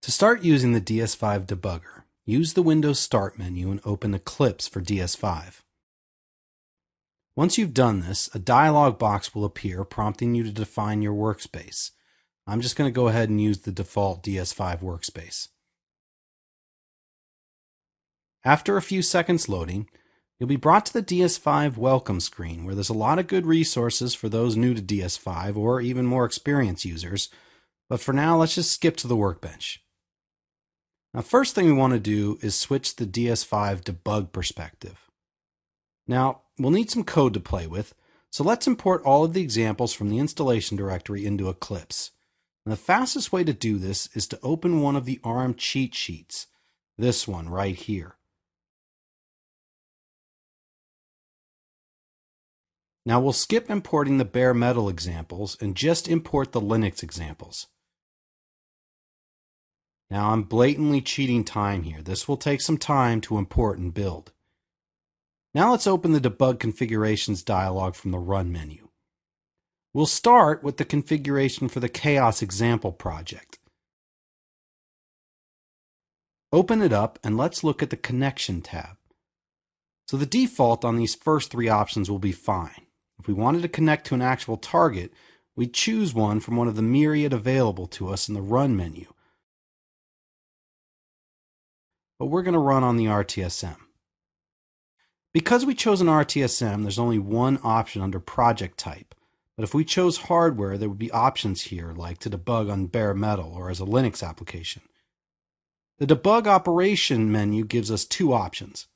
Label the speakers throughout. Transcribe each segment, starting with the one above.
Speaker 1: To start using the DS-5 debugger, use the Windows Start menu and open Eclipse for DS-5. Once you've done this, a dialog box will appear prompting you to define your workspace. I'm just going to go ahead and use the default DS-5 workspace. After a few seconds loading, you'll be brought to the DS-5 welcome screen where there's a lot of good resources for those new to DS-5 or even more experienced users, but for now let's just skip to the workbench. Now, first thing we want to do is switch the DS-5 debug perspective. Now, we'll need some code to play with, so let's import all of the examples from the installation directory into Eclipse. And the fastest way to do this is to open one of the ARM cheat sheets, this one right here. Now we'll skip importing the bare metal examples and just import the Linux examples. Now I'm blatantly cheating time here. This will take some time to import and build. Now let's open the Debug Configurations dialog from the Run menu. We'll start with the configuration for the Chaos example project. Open it up and let's look at the Connection tab. So the default on these first three options will be fine. If we wanted to connect to an actual target, we'd choose one from one of the myriad available to us in the Run menu. But we're going to run on the RTSM. Because we chose an RTSM, there's only one option under project type. But if we chose hardware, there would be options here like to debug on bare metal or as a Linux application. The debug operation menu gives us two options.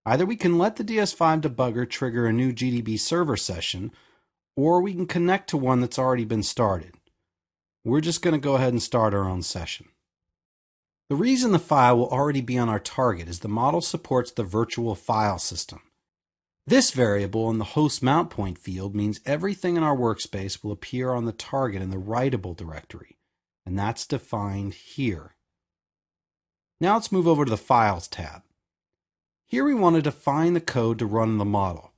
Speaker 1: Either we can let the DS-5 debugger trigger a new GDB server session, or we can connect to one that's already been started. We're just going to go ahead and start our own session. The reason the file will already be on our target is the model supports the virtual file system. This variable in the host mount point field means everything in our workspace will appear on the target in the writable directory, and that's defined here. Now let's move over to the Files tab. Here we want to define the code to run the model.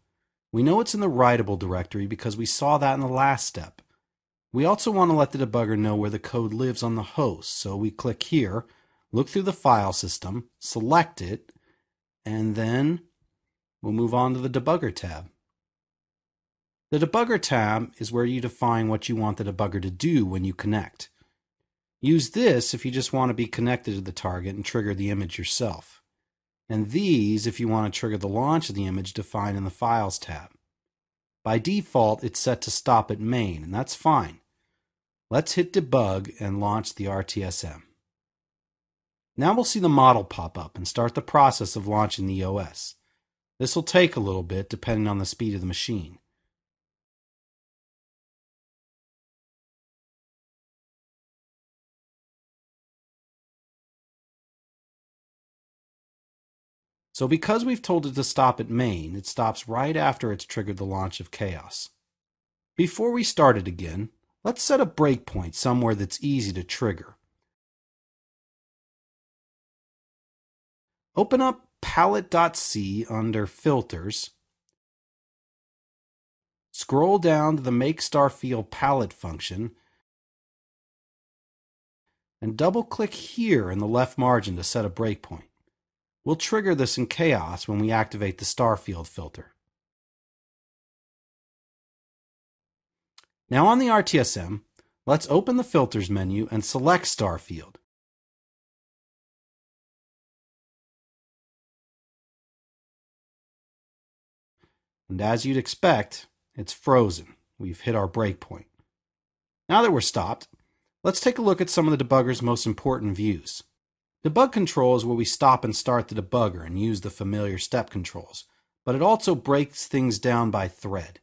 Speaker 1: We know it's in the writable directory because we saw that in the last step. We also want to let the debugger know where the code lives on the host, so we click here, look through the file system, select it, and then we'll move on to the Debugger tab. The Debugger tab is where you define what you want the debugger to do when you connect. Use this if you just want to be connected to the target and trigger the image yourself. And these if you want to trigger the launch of the image defined in the Files tab. By default, it's set to stop at main, and that's fine. Let's hit Debug and launch the RTSM. Now we'll see the model pop up and start the process of launching the OS. This will take a little bit depending on the speed of the machine. So because we've told it to stop at main, it stops right after it's triggered the launch of Chaos. Before we start it again, let's set a breakpoint somewhere that's easy to trigger. Open up palette.c under Filters. Scroll down to the Make Starfield Palette function and double-click here in the left margin to set a breakpoint. We'll trigger this in Chaos when we activate the Starfield filter. Now on the RTSM, let's open the Filters menu and select Starfield. And as you'd expect, it's frozen. We've hit our breakpoint. Now that we're stopped, let's take a look at some of the debugger's most important views. Debug control is where we stop and start the debugger and use the familiar step controls, but it also breaks things down by thread.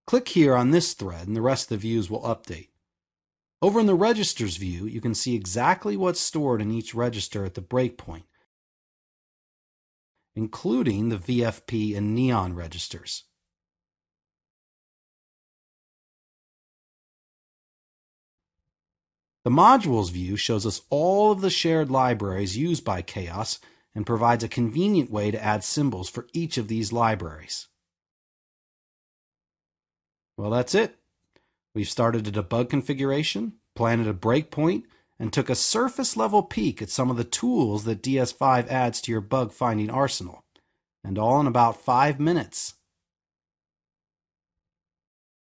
Speaker 1: Click here on this thread and the rest of the views will update. Over in the Registers view, you can see exactly what's stored in each register at the breakpoint, including the VFP and Neon registers. The Modules view shows us all of the shared libraries used by Chaos and provides a convenient way to add symbols for each of these libraries. Well, that's it. We've started a debug configuration, planted a breakpoint, and took a surface-level peek at some of the tools that DS-5 adds to your bug-finding arsenal. And all in about 5 minutes.